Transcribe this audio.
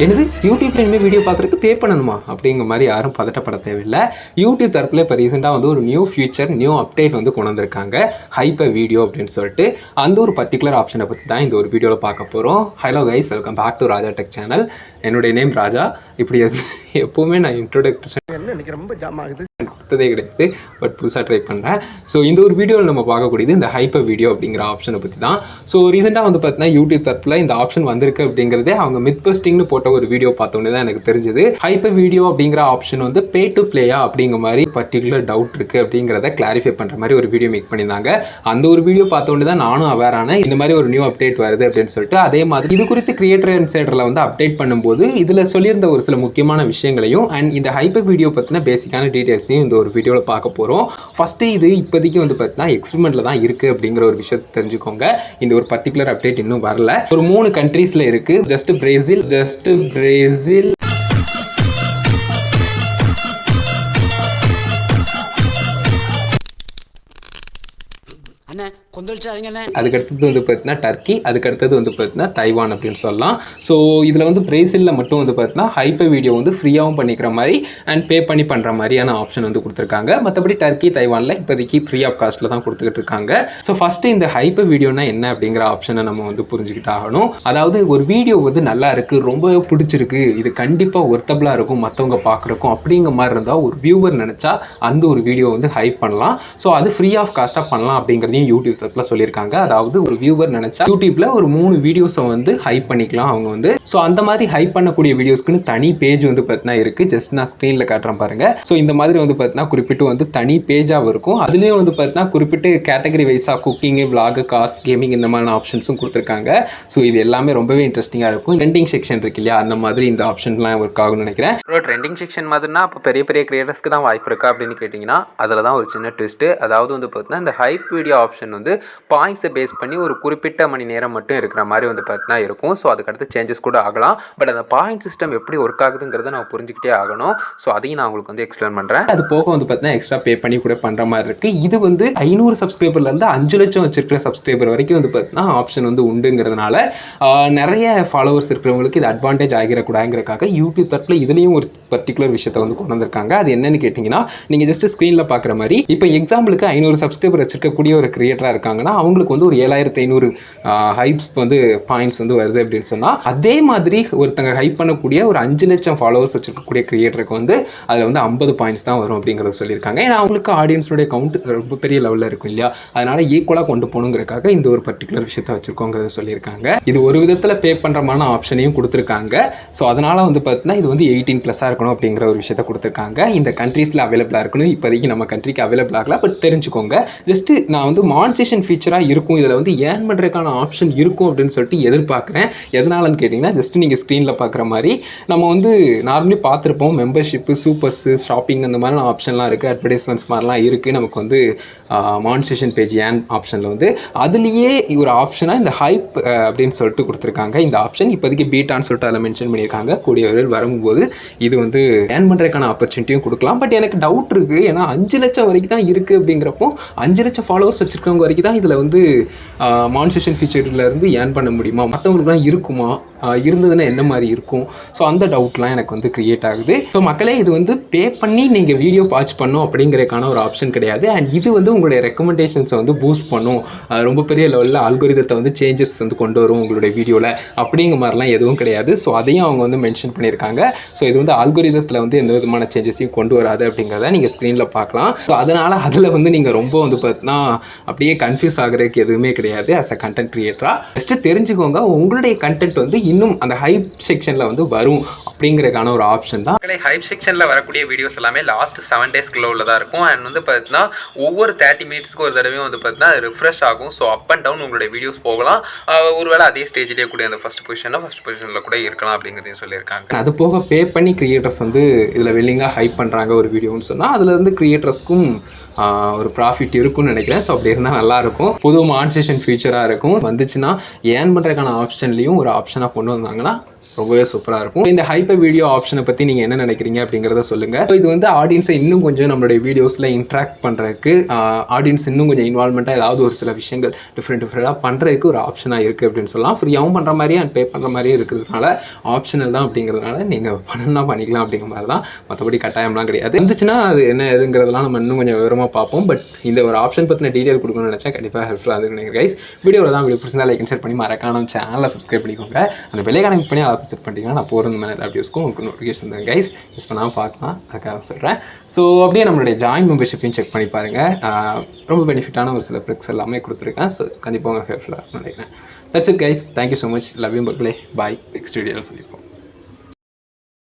எனது யூடியூப்ல இனிமேல் வீடியோ பார்க்குறதுக்கு பே பண்ணணுமா அப்படிங்கிற மாதிரி யாரும் பதட்டப்பட தேவையில்லை. யூடியூப் தரப்பில் இப்போ ரீசெண்டாக வந்து ஒரு நியூ ஃபியூச்சர் நியூ அப்டேட் வந்து கொண்டு வந்திருக்காங்க, ஹைப்பர் வீடியோ அப்படின்னு சொல்லிட்டு. அந்த ஒரு பர்டிகுலர் ஆப்ஷனை பற்றி தான் இந்த ஒரு வீடியோவில் பார்க்க போகிறோம். Hello guys, welcome back to Raja tech channel. என்னுடைய நேம் ராஜா. இப்படி எப்போவுமே நான் இன்ட்ரோடக்ஷன் ரொம்ப ஜாம் ஆகுது கொடுத்ததே கிடையாது, பட் புதுசாக ட்ரை பண்ணுறேன். ஸோ இந்த ஒரு வீடியோவில் நம்ம பார்க்கக்கூடியது இந்த ஹைப்பர் வீடியோ அப்படிங்கிற ஆப்ஷனை பற்றி தான். ஸோ ரீசெண்டாக வந்து பார்த்தீங்கன்னா யூடியூப் தரப்பில் இந்த ஆப்ஷன் வந்திருக்கு அப்படிங்கிறதே அவங்க மித் பஸ்டிங்னு போட்ட ஒரு வீடியோ பார்த்தோன்னே தான் எனக்கு தெரிஞ்சது. ஹைப்பர் வீடியோ அப்படிங்கிற ஆப்ஷன் வந்து பே டு பிளேயா அப்படிங்கிற மாதிரி பர்டிகுலர் டவுட் இருக்குது அப்படிங்கிறத கிளாரிஃபை பண்ணுற மாதிரி ஒரு வீடியோ மேக் பண்ணியிருந்தாங்க. அந்த ஒரு வீடியோ பார்த்தோன்னே தான் நானும் அவேர் ஆனேன், இந்த மாதிரி ஒரு நியூ அப்டேட் வருது அப்படின்னு சொல்லிட்டு. அதே மாதிரி இது குறித்து கிரியேட்டர் இன்சைடரில் வந்து அப்டேட் பண்ணும்போது இதில் சொல்லியிருந்த ஒரு சில முக்கியமான விஷயங்களையும் அண்ட் இந்த ஹைப்பர் வீடியோ பற்றின பேசிக்கான டீட்டெயில்ஸையும் இந்த ஒரு வீடியோவில் பார்க்க போகிறோம். ஃபஸ்ட்டு இது இப்போதைக்கு வந்து பார்த்தீங்கன்னா எக்ஸ்பெரிமெண்ட்டில் தான் இருக்குது அப்படிங்கிற ஒரு விஷயத்தை தெரிஞ்சுக்கோங்க. இந்த ஒரு பர்டிகுலர் அப்டேட் இன்னும் வரல. ஒரு 3 கண்ட்ரீஸில் இருக்குது. ஜஸ்ட் பிரேசில் அதுக்கடுத்தது வந்து பார்த்தீங்கன்னா டர்க்கி, அதுக்கடுத்தது வந்து பார்த்தீங்கன்னா தைவான் அப்படின்னு சொல்லலாம். ஸோ இதில் வந்து பிரேசிலில் மட்டும் வந்து பார்த்தீங்கன்னா ஹைப்பர் வீடியோ வந்து ஃப்ரீயாகவும் பண்ணிக்கிற மாதிரி அண்ட் பே பண்ணி பண்ணுற மாதிரியான ஆப்ஷன் வந்து கொடுத்துருக்காங்க. மற்றபடி டர்க்கி தைவானில் இப்போதைக்கு ஃப்ரீ ஆஃப் காஸ்ட்டில் தான் கொடுத்துக்கிட்டு இருக்காங்க. ஸோ ஃபஸ்ட்டு இந்த ஹைப்பர் வீடியோனா என்ன அப்படிங்கிற ஆப்ஷனை நம்ம வந்து புரிஞ்சுக்கிட்டு ஆகணும். அதாவது ஒரு வீடியோ வந்து நல்லா இருக்குது, ரொம்பவே பிடிச்சிருக்கு, இது கண்டிப்பாக ஒர்த்தபிளாக இருக்கும் மற்றவங்க பார்க்குறக்கும் அப்படிங்கிற மாதிரி இருந்தால் ஒரு வியூவர் நினச்சா அந்த ஒரு வீடியோ வந்து ஹைப் பண்ணலாம். ஸோ அது ஃப்ரீ ஆஃப் காஸ்ட்டாக பண்ணலாம் அப்படிங்கிறதையும் யூடியூப் தரப்பில் சொல்லியிருக்காங்க. அதாவது ஒரு வியூவர் நினைச்சா யூடியூப்ல ஒரு 3 வீடியோஸை வந்து ஹைப் பண்ணிக்கலாம் அவங்க வந்து. ஸோ அந்த மாதிரி ஹைப் பண்ணக்கூடிய வீடியோஸ்க்குன்னு தனி பேஜ் வந்து பார்த்தீங்கன்னா இருக்குது. ஜஸ்ட் நான் ஸ்க்ரீனில் காட்டுறேன் பாருங்க. ஸோ இந்த மாதிரி வந்து பார்த்தீங்கன்னா குறிப்பிட்டு வந்து தனி பேஜாக இருக்கும். அதுலேயும் வந்து பார்த்தீங்கன்னா குறிப்பிட்டு கேட்டகரி வைஸாக குக்கிங், விளாக், கார்ஸ், கேமிங் இந்த மாதிரி ஆப்ஷன்ஸும் கொடுத்துருக்காங்க. ஸோ இது எல்லாமே ரொம்பவே இன்ட்ரெஸ்டிங்காக இருக்கும். ட்ரெண்டிங் செக்ஷன் இருக்கு இல்லையா, அந்த மாதிரி இந்த ஆப்ஷன்லாம் ஒர்க் ஆகும்னு நினைக்கிறேன். ட்ரெண்டிங் செக்ஷன் மாதிரினா அப்போ பெரிய பெரிய கிரியேட்டர்ஸ்க்கு தான் வாய்ப்பு இருக்கா அப்படின்னு கேட்டிங்கன்னா அதில் தான் ஒரு சின்ன ட்விஸ்ட்டு. அதாவது வந்து பார்த்தீங்கன்னா இந்த ஹைப் வீடியோ ஆப்ஷன் வந்து பாயிண்ட்ஸை பேஸ் பண்ணி ஒரு குறிப்பிட்ட மணி நேரம் மட்டும் இருக்கிற மாதிரி வந்து பார்த்தீங்கன்னா இருக்கும். ஸோ அதுக்கடுத்து சேஞ்சஸ் கூட ஆகலாம். பட் அந்த பாயிண்ட் சிஸ்டம் எப்படி ஒர்க் ஆகுதுங்கிறத நான் புரிஞ்சுக்கிட்டே ஆகணும். ஸோ அதையும் நான் உங்களுக்கு வந்து எக்ஸ்பிளைன் பண்ணுறேன். அது போக வந்து பார்த்தீங்கன்னா எக்ஸ்ட்ரா பே பண்ணி கூட பண்ணுற மாதிரி இருக்குது. இது வந்து 500 சப்ஸ்கிரைபர்லேருந்து 5 லட்சம் வச்சிருக்கிற சப்ஸ்கிரைபர் வரைக்கும் வந்து பார்த்தீங்கன்னா ஆப்ஷன் வந்து உண்டுங்கிறதுனால நிறைய ஃபாலோவர்ஸ் இருக்கிறவங்களுக்கு இது அட்வான்டேஜ் ஆகிடக்கூடாதுங்கிறக்காக யூடியூப் தரப்பில் இதுலேயும் ஒரு பர்டிகுலர் விஷயத்தை வந்து கொண்டு வந்திருக்காங்க. அது என்னன்னு கேட்டிங்கன்னா, நீங்கள் ஜஸ்ட் ஸ்க்ரீனில் பார்க்குற மாதிரி இப்போ எக்ஸாம்பிளுக்கு 500 சப்ஸ்கிரைபர் வச்சிருக்கக்கூடிய ஒரு கிரியேட்டராக இருக்காங்கன்னா அவங்களுக்கு வந்து ஒரு 7500 ஹைப்ஸ் வந்து பாயிண்ட்ஸ் வந்து வருது அப்படின்னு சொன்னால், அதே மாதிரி ஒருத்தங்க ஹைப் பண்ணக்கூடிய ஒரு 5 லட்சம் ஃபாலோவர்ஸ் வச்சிருக்கக்கூடிய கிரியேட்டருக்கு வந்து அதில் வந்து 50 பாயிண்ட்ஸ் தான் வரும் அப்படிங்கிறத சொல்லியிருக்காங்க. ஏன்னா அவங்களுக்கு ஆடியன்ஸோடைய கவுண்ட் ரொம்ப பெரிய லெவலில் இருக்கும் இல்லையா, அதனால ஈக்குவலாக கொண்டு போகணுங்கிறக்காக இந்த ஒரு பர்டிகுலர் விஷயத்தை வச்சிருக்கோங்கிறத சொல்லியிருக்காங்க. இது ஒரு விதத்தில் பே பண்ணுறமான ஆப்ஷனையும் கொடுத்துருக்காங்க. ஸோ அதனால் வந்து பார்த்தீங்கன்னா இது வந்து 18+ இருக்கணும் அப்படிங்கிற ஒரு விஷயத்தை கொடுத்துருக்காங்க. இந்த கண்ட்ரீஸில் அவைலபிளாக இருக்கணும். இப்போதைக்கு நம்ம கண்ட்ரிக்கு அவைலபிள் ஆகலாம், பட் தெரிஞ்சுக்கோங்க. ஜஸ்ட் நான் வந்து மானிட்டைசேஷன் ஃபீச்சராக இருக்கும், இதில் வந்து ஏர்ன் பண்ணுறதுக்கான ஆப்ஷன் இருக்கும் அப்படின்னு சொல்லிட்டு எதிர்பார்க்குறேன். எதனாலன்னு கேட்டிங்கன்னா, ஜஸ்ட் நீங்கள் ஸ்க்ரீனில் பார்க்குற மாதிரி நம்ம வந்து நார்மலி பார்த்துருப்போம் மெம்பர்ஷிப்பு, சூப்பர்ஸு, ஷாப்பிங் அந்த மாதிரிலாம் ஆப்ஷன்லாம் இருக்குது, அட்வர்டைஸ்மெண்ட்ஸ் மாதிரிலாம் இருக்குது. நமக்கு வந்து மானிட்டைசேஷன் பேஜ் ஏன் ஆப்ஷனில் வந்து அதுலேயே ஒரு ஆப்ஷனாக இந்த ஹைப் அப்படின்னு சொல்லிட்டு கொடுத்துருக்காங்க. இந்த ஆப்ஷன் இப்போதைக்கு பீட்டான்னு சொல்லிட்டு அதில் மென்ஷன் பண்ணியிருக்காங்க. கூடிய விரைவில் வரும்போது இது வந்து ஏர்ன் பண்ணுறதுக்கான ஆப்பர்ச்சுனிட்டியும் கொடுக்கலாம். பட் எனக்கு டவுட் இருக்குது, ஏன்னா 5 லட்சம் வரைக்கும் தான் இருக்குது அப்படிங்கிறப்போ 5 லட்சம் ஃபாலோவர்ஸ் வச்சுருக்கவங்க வரைக்கும் தான் இதில் வந்து மானிட்டைசேஷன் ஃபீச்சரில் இருந்து ஏர்ன் பண்ண முடியுமா, மற்றவங்களுக்கு தான் இருக்குமா, இருந்ததுன்னா என்ன மாதிரி இருக்கும். ஸோ அந்த டவுட்லாம் எனக்கு வந்து க்ரியேட் ஆகுது. ஸோ மக்களே, இது வந்து பே பண்ணி நீங்கள் வீடியோ வாட்ச் பண்ணும் அப்படிங்கிறதுக்கான ஒரு ஆப்ஷன் கிடையாது. அண்ட் இது வந்து உங்களுடைய ரெக்கமெண்டேஷன்ஸை வந்து பூஸ்ட் பண்ணும், ரொம்ப பெரிய லெவலில் அல்கோரிதத்தை வந்து சேஞ்சஸ் வந்து கொண்டு வரும் உங்களுடைய வீடியோவில் அப்படிங்கிற மாதிரிலாம் எதுவும் கிடையாது. ஸோ அதையும் அவங்க வந்து மென்ஷன் பண்ணியிருக்காங்க. ஸோ இது வந்து அல்கோரிதத்தில் வந்து எந்த விதமான சேஞ்சஸையும் கொண்டு வராது அப்படிங்கிறத நீங்கள் ஸ்க்ரீனில் பார்க்கலாம். ஸோ அதனால் அதில் வந்து நீங்கள் ரொம்ப வந்து பார்த்தீங்கன்னா அப்படியே கன்ஃபியூஸ் ஆகிறதுக்கு எதுவுமே கிடையாது. ஆஸ் அ கண்டென்ட் கிரியேட்டராக ஜஸ்ட்டு தெரிஞ்சுக்கோங்க, உங்களுடைய கண்டென்ட் வந்து இன்னும் அந்த ஹைப் செக்ஷனில் வந்து வரும் அப்படிங்கிறதுக்கான ஒரு ஆப்ஷன் தான். ஹைப் செக்ஷனில் வரக்கூடிய வீடியோஸ் எல்லாமே லாஸ்ட் 7 டேஸ்க்குள்ள உள்ளதாக இருக்கும். அண்ட் வந்து பார்த்தீங்கன்னா ஒவ்வொரு 30 மினிட்ஸ்க்கு ஒரு தடவையும் வந்து பார்த்தீங்கன்னா ரிஃப்ரெஷ் ஆகும். ஸோ அப் அண்ட் டவுன் உங்களுடைய வீடியோஸ் போகலாம். ஒருவேளை அதே ஸ்டேஜ்லேயே கூட அந்த ஃபஸ்ட் பொசிஷனில் கூட இருக்கலாம் அப்படிங்கிறதையும் சொல்லியிருக்காங்க. அது போக பே பண்ணி கிரியேட்டர்ஸ் வந்து இதில் வெல்லிங்காக ஹைப் பண்ணுறாங்க ஒரு வீடியோன்னு சொன்னால், அதுலேருந்து கிரியேட்டர்ஸ்க்கும் ஒரு ப்ராஃபிட் இருக்கும்னு நினைக்கிறேன். ஸோ அப்படி இருந்தால் நல்லாயிருக்கும். புது மானிட்டைசேஷன் ஃபீச்சராக இருக்கும். வந்துச்சுன்னா ஏர்ன் பண்ணுறதுக்கான ஆப்ஷன்லேயும் ஒரு ஆப்ஷனாக கொண்டு வந்தாங்கன்னா ரொம்பவே சூப்பராக இருக்கும். இந்த ஹைப்பர் வீடியோ ஆப்ஷனை பற்றி நீங்கள் என்ன நினைக்கிறீங்க அப்படிங்கிறத சொல்லுங்கள். ஸோ இது வந்து ஆடியன்ஸை இன்னும் கொஞ்சம் நம்மளுடைய வீடியோஸில் இன்ட்ராக்ட் பண்ணுறதுக்கு, ஆடியன்ஸ் இன்னும் கொஞ்சம் இன்வால்மெண்ட்டாக ஏதாவது ஒரு சில விஷயங்கள் டிஃப்ரெண்ட்டாக பண்ணுறதுக்கு ஒரு ஆப்ஷனாக இருக்குது அப்படின்னு சொல்லலாம். ஃப்ரீயாகவும் பண்ணுற மாதிரியே அண்ட் பே பண்ணுற மாதிரியே இருக்கிறதுனால ஆப்ஷனல் தான் அப்படிங்கிறதுனால நீங்கள் பண்ணலாம் பண்ணிக்கலாம் அப்படிங்கிற மாதிரி தான். மற்றபடி கட்டாயம்லாம் கிடையாது. இருந்துச்சுன்னா அது என்ன எதுங்கிறதெல்லாம் நம்ம இன்னும் கொஞ்சம் விவரமாக பார்ப்போம். பட் இந்த ஒரு ஆப்ஷன் பற்றின டீட்டெயில் கொடுக்கணும்னு நினச்சா கண்டிப்பாக ஹெல்ப்ஃபுல்லாக இருக்குன்னு நினைக்கிறேன் கைஸ். வீடியோவில் தான் வீடியோ பிடிச்சிருந்தா லைக் ஷேர் பண்ணி மறக்காம சேனலை சப்ஸ்கிரைப் பண்ணிக்கோங்க. அந்த பெல் ஐகானை பண்ணி அதை செட் பண்ணிட்டீங்கன்னா நான் போகிற மேலே எல்லா வீடியோஸ்க்கும் உங்களுக்கு நோட்டிஃபிகேஷன் தான் கைஸ். யூஸ் பண்ணாமல் பார்க்கலாம், அதுக்காக சொல்கிறேன். ஸோ அப்படியே நம்மளுடைய ஜாயின் மெம்பர்ஷிப்பையும் செக் பண்ணி பாருங்கள். ரொம்ப பெனிஃபிட்டான ஒரு சில ப்ரிக்ஸ் எல்லாமே கொடுத்துருக்கேன். ஸோ கண்டிப்பாக உங்களுக்கு ஹெல்ப்ஃபுல்லாக நினைக்கிறேன். That's it guys. Thank you so much. Love you மக்களே. பாய். நெக்ஸ்ட் வீடியோவில் சந்திப்போம்.